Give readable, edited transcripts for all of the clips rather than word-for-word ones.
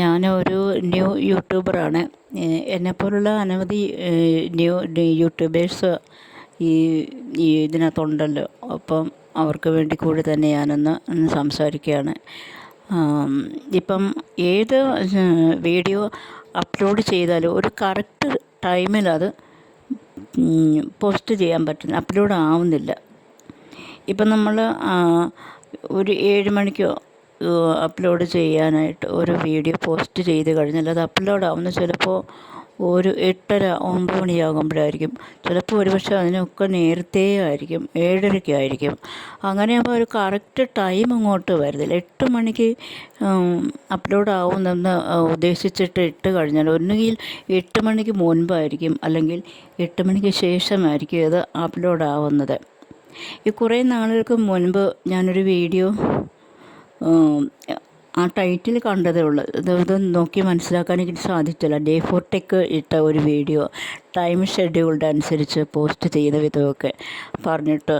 ഞാനൊരു ന്യൂ യൂട്യൂബറാണ്. എന്നെപ്പോലുള്ള അനവധി യൂട്യൂബേഴ്സ് ഈ ഇതിനകത്തുണ്ടല്ലോ. അപ്പം അവർക്ക് വേണ്ടി കൂടി തന്നെ ഞാനൊന്ന് സംസാരിക്കുകയാണ്. ഇപ്പം ഏത് വീഡിയോ അപ്ലോഡ് ചെയ്താലും ഒരു കറക്റ്റ് ടൈമിലത് പോസ്റ്റ് ചെയ്യാൻ പറ്റുന്നു, അപ്ലോഡ് ആവുന്നില്ല. ഇപ്പം നമ്മൾ ഒരു 7 മണിക്കോ അപ്ലോഡ് ചെയ്യാനായിട്ട് ഒരു വീഡിയോ പോസ്റ്റ് ചെയ്ത് കഴിഞ്ഞാൽ അത് അപ്ലോഡ് ആവുന്നത് ചിലപ്പോൾ ഒരു 8:30 9 മണിയാകുമ്പോഴായിരിക്കും. ചിലപ്പോൾ ഒരുപക്ഷെ അതിനൊക്കെ നേരത്തെ ആയിരിക്കും, 7:30-ക്കായിരിക്കും. അങ്ങനെയാകുമ്പോൾ ഒരു കറക്റ്റ് ടൈം അങ്ങോട്ട് വരുന്നില്ല. 8 മണിക്ക് അപ്ലോഡ് ആവുമെന്ന് ഉദ്ദേശിച്ചിട്ട് ഇട്ട് കഴിഞ്ഞാൽ ഒന്നുകിൽ 8 മണിക്ക് മുൻപായിരിക്കും, അല്ലെങ്കിൽ 8 മണിക്ക് ശേഷമായിരിക്കും ഇത് അപ്ലോഡ് ആവുന്നത്. ഈ കുറേ നാളുകൾക്ക് മുൻപ് ഞാനൊരു വീഡിയോ ആ ടൈറ്റിൽ കണ്ടതേ ഉള്ളൂ. ഇത് നോക്കി മനസ്സിലാക്കാൻ എനിക്ക് സാധിച്ചില്ല. ഡേ ഫോർ ടെക്ക് ഇട്ട ഒരു വീഡിയോ ടൈം ഷെഡ്യൂൾഡ് അനുസരിച്ച് പോസ്റ്റ് ചെയ്ത വിധമൊക്കെ പറഞ്ഞിട്ട്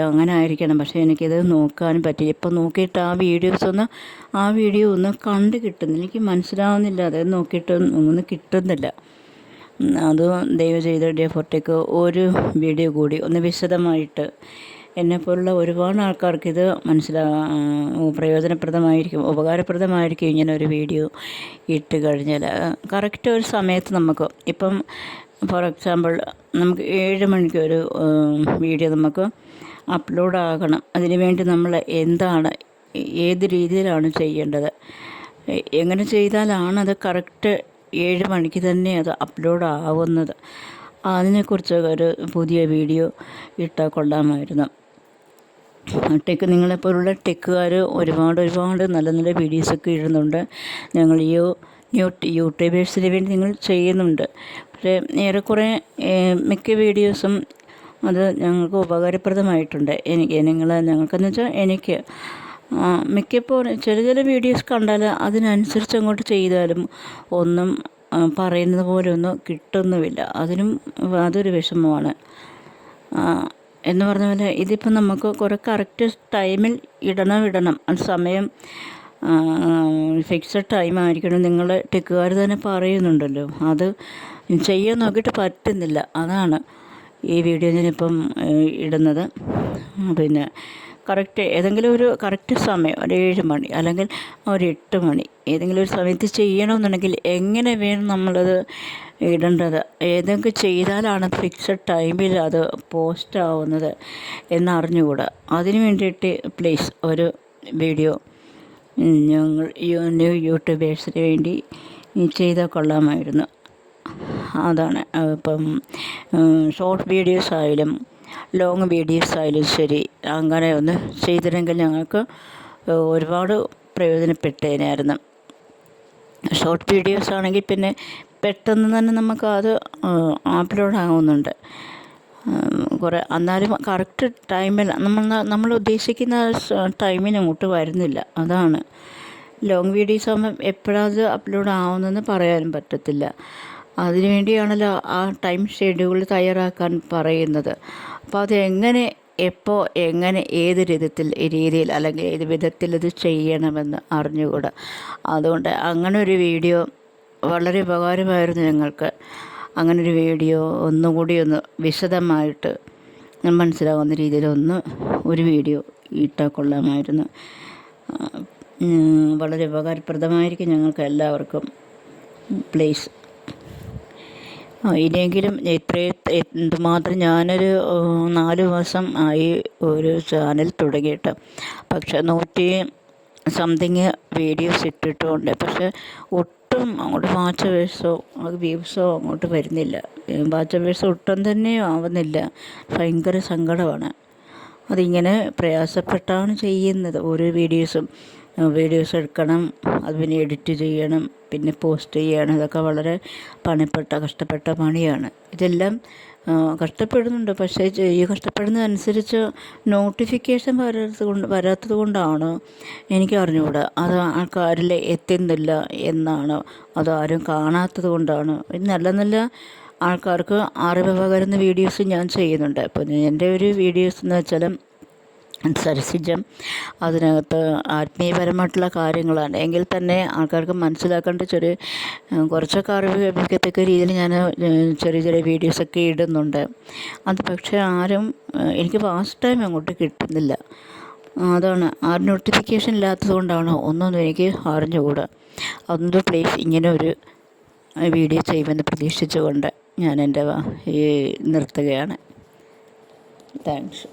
അങ്ങനെ ആയിരിക്കണം. പക്ഷേ എനിക്കിത് നോക്കാനും പറ്റി. ഇപ്പം നോക്കിയിട്ട് ആ വീഡിയോ ഒന്ന് കണ്ട് കിട്ടുന്നില്ല, എനിക്ക് മനസ്സിലാവുന്നില്ല. അത് നോക്കിയിട്ട് ഒന്നും കിട്ടുന്നില്ല. അത് ദയവ് ചെയ്ത് ഡേ ഫോർ ടെക്ക് ഒരു വീഡിയോ കൂടി ഒന്ന് വിശദമായിട്ട്, എന്നെപ്പോലുള്ള ഒരുപാട് ആൾക്കാർക്ക് ഇത് പ്രയോജനപ്രദമായിരിക്കും, ഉപകാരപ്രദമായിരിക്കും ഇങ്ങനെ ഒരു വീഡിയോ ഇട്ട് കഴിഞ്ഞാൽ. കറക്റ്റ് ഒരു സമയത്ത് നമുക്ക് ഇപ്പം ഫോർ എക്സാമ്പിൾ നമുക്ക് 7 മണിക്കൊരു വീഡിയോ നമുക്ക് അപ്ലോഡ് ആകണം. അതിനുവേണ്ടി നമ്മൾ എന്താണ്, ഏത് രീതിയിലാണ് ചെയ്യേണ്ടത്, എങ്ങനെ ചെയ്താലാണത് കറക്റ്റ് 7 മണിക്ക് തന്നെ അത് അപ്ലോഡ് ആവുന്നത്, അതിനെക്കുറിച്ച് ഒരു പുതിയ വീഡിയോ ഇട്ടാൽ കൊള്ളാമായിരുന്നു. നിങ്ങളെപ്പോലുള്ള ടെക്കുകാർ ഒരുപാട് നല്ല നല്ല വീഡിയോസൊക്കെ ഇടുന്നുണ്ട്. ഞങ്ങൾ ഈ യൂട്യൂബേഴ്സിന് വേണ്ടി നിങ്ങൾ ചെയ്യുന്നുണ്ട്. പക്ഷേ ഏറെക്കുറെ മിക്ക വീഡിയോസും അത് ഞങ്ങൾക്ക് ഉപകാരപ്രദമായിട്ടുണ്ട്. ഞങ്ങൾക്കെന്ന് വെച്ചാൽ എനിക്ക് മിക്കപ്പോൾ ചില വീഡിയോസ് കണ്ടാൽ അതിനനുസരിച്ച് അങ്ങോട്ട് ചെയ്താലും ഒന്നും പറയുന്നത് പോലെ ഒന്നും കിട്ടുന്നുമില്ല. അതൊരു വിഷമമാണ്. എന്ന് പറഞ്ഞ പോലെ ഇതിപ്പം നമുക്ക് കുറേ കറക്റ്റ് ടൈമിൽ ഇടണം. സമയം ഫിക്സഡ് ടൈം ആയിരിക്കണം. നിങ്ങൾ ടെക്കുകാർ തന്നെ പറയുന്നുണ്ടല്ലോ, അത് ചെയ്യാൻ നോക്കിയിട്ട് പറ്റുന്നില്ല. അതാണ് ഈ വീഡിയോ ഞാനിപ്പം ഇടുന്നത്. പിന്നെ കറക്റ്റ് ഏതെങ്കിലും ഒരു കറക്റ്റ് സമയം, ഒരു 7 മണി അല്ലെങ്കിൽ ഒരു 8 മണി, ഏതെങ്കിലും ഒരു സമയത്ത് ചെയ്യണമെന്നുണ്ടെങ്കിൽ എങ്ങനെ വേണം നമ്മളത് ഇടേണ്ടത്, ഏതൊക്കെ ചെയ്താലാണ് ഫിക്സഡ് ടൈമിൽ അത് പോസ്റ്റ് ആവുന്നത് എന്നറിഞ്ഞുകൂടാ. അതിന് വേണ്ടിയിട്ട് പ്ലീസ് ഒരു വീഡിയോ ഞങ്ങൾ യൂട്യൂബേഴ്സിന് വേണ്ടി ചെയ്താൽ കൊള്ളാമായിരുന്നു. അതാണ്. ഇപ്പം ഷോർട്ട് വീഡിയോസ് ആയാലും ലോങ് വീഡിയോസ് ആയാലും ശരി, അങ്ങനെ ഒന്ന് ചെയ്തിരുന്നെങ്കിൽ ഞങ്ങൾക്ക് ഒരുപാട് പ്രയോജനപ്പെട്ടേനായിരുന്നു. ഷോർട്ട് വീഡിയോസ് ആണെങ്കിൽ പിന്നെ പെട്ടെന്ന് തന്നെ നമുക്കത് അപ്ലോഡ് ആവുന്നുണ്ട്. എന്നാലും കറക്റ്റ് ടൈമിൽ നമ്മൾ ഉദ്ദേശിക്കുന്ന ടൈമിന് അങ്ങോട്ട് വരുന്നില്ല. അതാണ്. ലോങ് വീഡിയോസ് ആകുമ്പം എപ്പോഴത് അപ്ലോഡ് ആവുന്നതെന്ന് പറയാനും പറ്റത്തില്ല. അതിനുവേണ്ടിയാണല്ലോ ആ ടൈം ഷെഡ്യൂൾ തയ്യാറാക്കാൻ പറയുന്നത്. അപ്പോൾ അത് എപ്പോൾ എങ്ങനെ ഏത് രീതിയിൽ അല്ലെങ്കിൽ ഏത് വിധത്തിൽ ഇത് ചെയ്യണമെന്ന് അറിഞ്ഞുകൂടാ. അതുകൊണ്ട് അങ്ങനൊരു വീഡിയോ വളരെ ഉപകാരമായിരുന്നു ഞങ്ങൾക്ക്. അങ്ങനൊരു വീഡിയോ ഒന്നുകൂടി ഒന്ന് വിശദമായിട്ട് മനസ്സിലാകുന്ന രീതിയിൽ ഒരു വീഡിയോ ഇട്ടാൽ കൊള്ളാമായിരുന്നു. വളരെ ഉപകാരപ്രദമായിരിക്കും ഞങ്ങൾക്ക് എല്ലാവർക്കും. പ്ലീസ് ഇനിയെങ്കിലും എന്തുമാത്രം ഞാനൊരു 4 മാസം ആയി ഒരു ചാനൽ തുടങ്ങിയിട്ട്. പക്ഷേ 100 സംതിങ് വീഡിയോസ് ഇട്ടിട്ടുമുണ്ട്. പക്ഷേ ഒട്ടും അങ്ങോട്ട് വ്യൂസോ അങ്ങോട്ട് വരുന്നില്ല. വാച്ച് ഒട്ടും തന്നെ ആവുന്നില്ല. ഭയങ്കര സങ്കടമാണ്. അതിങ്ങനെ പ്രയാസപ്പെട്ടാണ് ചെയ്യുന്നത്. ഓരോ വീഡിയോസ് എടുക്കണം, അത് പിന്നെ എഡിറ്റ് ചെയ്യണം, പിന്നെ പോസ്റ്റ് ചെയ്യണം. ഇതൊക്കെ വളരെ കഷ്ടപ്പെട്ട പണിയാണ്. ഇതെല്ലാം കഷ്ടപ്പെടുന്നുണ്ട്. പക്ഷേ ഈ കഷ്ടപ്പെടുന്നതനുസരിച്ച് നോട്ടിഫിക്കേഷൻ വരാത്തത് കൊണ്ടാണ് എനിക്ക് അറിഞ്ഞുകൂടാ. അത് ആൾക്കാരിൽ എത്തുന്നില്ല എന്നാണ്, അതാരും കാണാത്തത് കൊണ്ടാണ്. നല്ല ആൾക്കാർക്ക് അറിവ് പകരുന്ന വീഡിയോസ് ഞാൻ ചെയ്യുന്നുണ്ട്. അപ്പോൾ എൻ്റെ ഒരു വീഡിയോസ് എന്ന് വെച്ചാൽ സരസിജം അതിനകത്ത് ആത്മീയപരമായിട്ടുള്ള കാര്യങ്ങളാണ് എങ്കിൽ തന്നെ ആൾക്കാർക്ക് മനസ്സിലാക്കേണ്ട കുറച്ചൊക്കെ അറിവ് ലഭിക്കത്തക്ക രീതിയിൽ ഞാൻ ചെറിയ ചെറിയ വീഡിയോസൊക്കെ ഇടുന്നുണ്ട്. അത് പക്ഷേ എനിക്ക് ഫാസ്റ്റ് ടൈം അങ്ങോട്ട് കിട്ടുന്നില്ല. അതാണ് നോട്ടിഫിക്കേഷൻ ഇല്ലാത്തത് കൊണ്ടാണോ ഒന്നും എനിക്ക് അറിഞ്ഞുകൂടാ. അതൊന്ന് പ്ലീസ് ഇങ്ങനെ ഒരു വീഡിയോ ചെയ്യുമെന്ന് പ്രതീക്ഷിച്ചുകൊണ്ട് ഞാൻ എൻ്റെ നിർത്തുകയാണ്. താങ്ക്സ്.